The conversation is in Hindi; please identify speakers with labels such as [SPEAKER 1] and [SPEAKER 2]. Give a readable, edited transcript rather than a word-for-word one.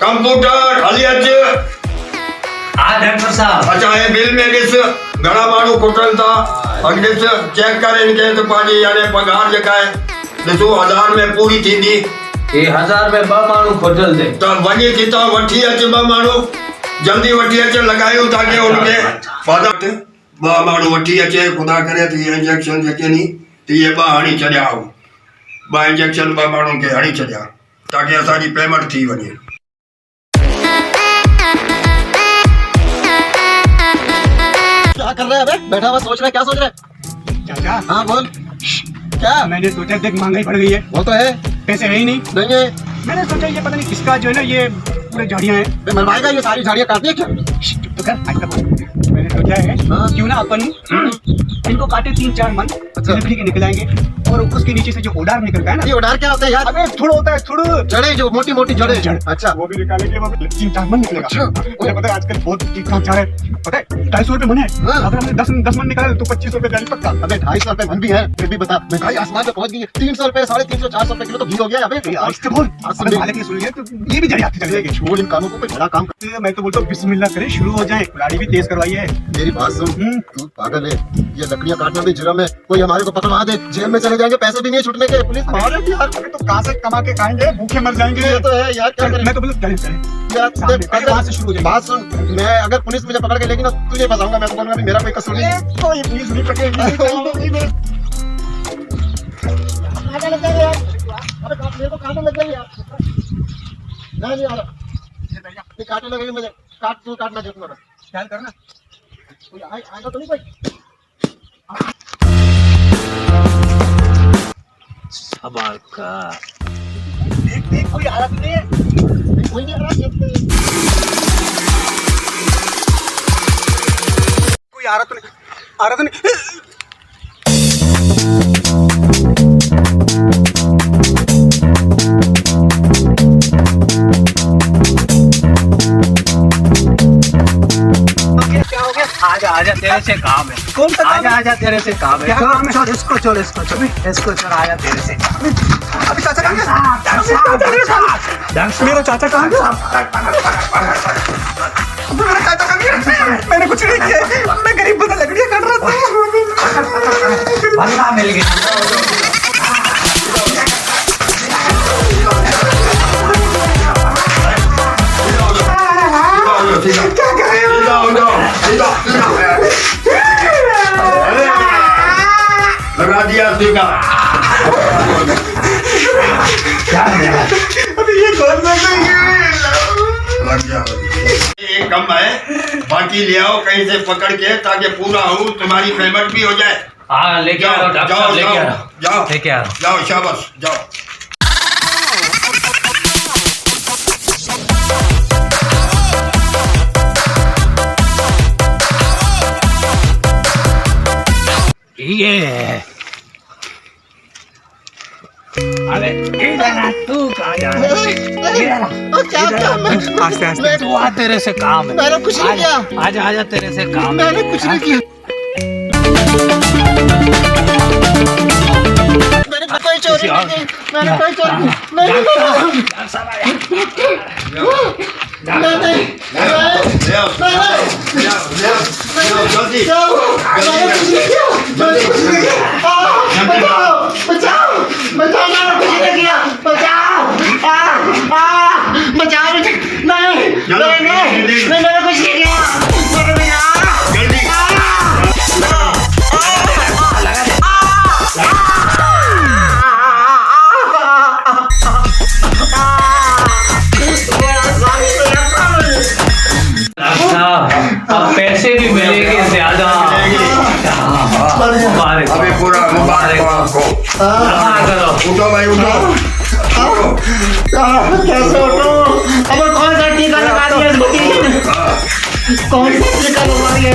[SPEAKER 1] कंप्यूटर हली अच।
[SPEAKER 2] हाँ डॉक्टर साहब।
[SPEAKER 1] अच्छा ये बिल में ॾिस घणा माण्हू खुटनि था अॻु ॾिस चेक करे इनखे त पंहिंजी यानी पघार जेका आहे ॾिसो 1000 में पूरी थींदी।
[SPEAKER 2] ये 1000 में 2 माण्हू खुटल थे
[SPEAKER 1] त वञी थी त वठी अच 2 माण्हू जल्दी वठी अच लॻायूं ताकि उनखे 2 माण्हू वठी अचे ख़ुदा करे त इहे इंजेक्शन जेके नी त इहे 2 हणी छॾिया 2 इंजेक्शन 2 माण्हुनि खे हणी छॾिया ताकि असांजी पेमेंट थी वञे।
[SPEAKER 3] क्या कर रहा है अबे? बैठा हुआ सोच रहा है, क्या सोच रहा है?
[SPEAKER 4] चाचा
[SPEAKER 3] हाँ बोल। क्या?
[SPEAKER 4] मैंने सोचा देख महंगाई बढ़ गई है,
[SPEAKER 3] वो तो है,
[SPEAKER 4] पैसे है ही नहीं।
[SPEAKER 3] नहीं है।
[SPEAKER 4] मैंने सोचा ये पता नहीं किसका जो है ना ये पूरे झाड़ियाँ हैं।
[SPEAKER 3] बे मरवाएगा ये सारी झाड़ियाँ काटनी है क्या?
[SPEAKER 4] चुप तो कर, आज तक मैंने सोचा है
[SPEAKER 3] हाँ।
[SPEAKER 4] क्यों ना अपन इनको काटे 3-4 मन लकड़ी के निकलाएंगे और उसके नीचे से जो ओडार निकलता है ना,
[SPEAKER 3] ये उड़ार क्या होता है यार?
[SPEAKER 4] अबे थोड़ा होता है थोड़ा
[SPEAKER 3] जड़े जो मोटी मोटी जड़े।
[SPEAKER 4] जड़।
[SPEAKER 3] अच्छा
[SPEAKER 4] वो भी निकालेंगे, वो 3-4 मन निकलेगा।
[SPEAKER 3] अच्छा।
[SPEAKER 4] मुझे पता है आजकल बहुत ठीक-ठाक जा रहा है, पता है 250 रुपए मन है।
[SPEAKER 3] हाँ।
[SPEAKER 4] अगर हमने 10 मन निकाले तो 25 रुपए गाड़ी पक्का।
[SPEAKER 3] अबे 250 रुपए मन भी है, फिर भी बता महंगाई आसमान पे पहुंच गई है। 300 रुपए 350 400 रुपए किलो तो घी हो गया। अबे
[SPEAKER 4] आज से बोल,
[SPEAKER 3] आज से
[SPEAKER 4] अबे
[SPEAKER 3] बोल।
[SPEAKER 4] मालिक ने सुन लिया तो ये भी जड़ जाती चली जाएगी।
[SPEAKER 3] छोड़ इन कामों को, कोई बड़ा काम कर।
[SPEAKER 4] मैं तो बोलता हूँ बिस्मिल्लाह करें, शुरू हो जाए। गाड़ी भी तेज करवाई है।
[SPEAKER 3] मेरी बात सुन, तू पागल है, ये लकड़ियाँ काटना भी जुर्म है। कोई हमारे को पकड़वा दे जेल में चले जाएंगे, पैसे भी नहीं छूटने के। पुलिस मारेगी यार।
[SPEAKER 4] अबे तो कहाँ से कमा के खाएंगे, भूखे मर जाएंगे।
[SPEAKER 3] ये तो है यार, क्या करें?
[SPEAKER 4] मैं तो बोलूँ चले
[SPEAKER 3] यार
[SPEAKER 4] सामने,
[SPEAKER 3] देख,
[SPEAKER 4] पहले वहाँ से शुरू हो जाएंगे।
[SPEAKER 3] बात सुन, मैं अगर पुलिस मुझे पकड़ के लेगी ना तुझे फंसाऊंगा। मैं तो बोलूंगा मेरा कोई कसूर नहीं।
[SPEAKER 4] कोई पुलिस नहीं पकड़ेगी।
[SPEAKER 3] कांटे लग जाएंगे यार। अबे मेरे को कांटे लग जाएंगे यार। नहीं आ रहा, ये कांटे लगेंगे मुझे। तू काटना देखूंगा बस।
[SPEAKER 4] ख्याल करना।
[SPEAKER 3] कोई आएगा तो नहीं कोई?
[SPEAKER 2] सवाल का
[SPEAKER 4] देख कोई आ रहा तो नहीं है।
[SPEAKER 3] कोई नहीं आ रहा।
[SPEAKER 4] कोई आ रहा तो नहीं, आ रहा तो नहीं। क्या हो गया?
[SPEAKER 2] आजा आजा तेरे से काम है।
[SPEAKER 4] कौन सा काम
[SPEAKER 2] आजा
[SPEAKER 4] है?
[SPEAKER 2] आजा तेरे से काम है।
[SPEAKER 4] क्या काम है?
[SPEAKER 2] छोड़ इसको, छोड़ इसको, इसको छोड़, आजा तेरे से।
[SPEAKER 4] अभी चाचा कहाँ है? मेरा चाचा कहाँ है? मेरा चाचा कहाँ है? मैंने कुछ नहीं किया, मैं गरीब बंदा लकड़ियाँ काट रहा था।
[SPEAKER 2] बंदा मिल गया।
[SPEAKER 4] क्या कर रहे हो?
[SPEAKER 1] लगा दिया सीधा।
[SPEAKER 4] अभी ये कौन सा
[SPEAKER 1] लग गया। एक कम है, बाकी ले आओ कहीं से पकड़ के ताकि पूरा हो, तुम्हारी पेमेंट भी हो जाए।
[SPEAKER 2] हाँ लेके आ रहा हूँ डॉक्टर साहब, लेके आ रहा हूँ।
[SPEAKER 1] जाओ
[SPEAKER 2] लेके आ रहा हूँ।
[SPEAKER 1] जाओ शाबाश जाओ।
[SPEAKER 2] ये अरे इधर तू कहाँ जा रहा है?
[SPEAKER 4] आस्ते आस्ते।
[SPEAKER 2] तू आ, तेरे से काम है।
[SPEAKER 3] मैंने कुछ नहीं किया।
[SPEAKER 2] आजा आजा तेरे से काम है।
[SPEAKER 3] मैंने कुछ नहीं किया। मैंने कोई चोरी नहीं की। मैंने कोई चोरी नहीं की।
[SPEAKER 1] ले आओ जल्दी।
[SPEAKER 2] अब पैसे भी मिलेंगे ज्यादा। मुबारक
[SPEAKER 1] अभी पूरा मुबारक हो आपको।
[SPEAKER 2] करो।
[SPEAKER 1] उठो भाई उठो।
[SPEAKER 3] कैसे उठो? अब कौन सा टीका लगा दिया? कौन सा टीका लगा दिया?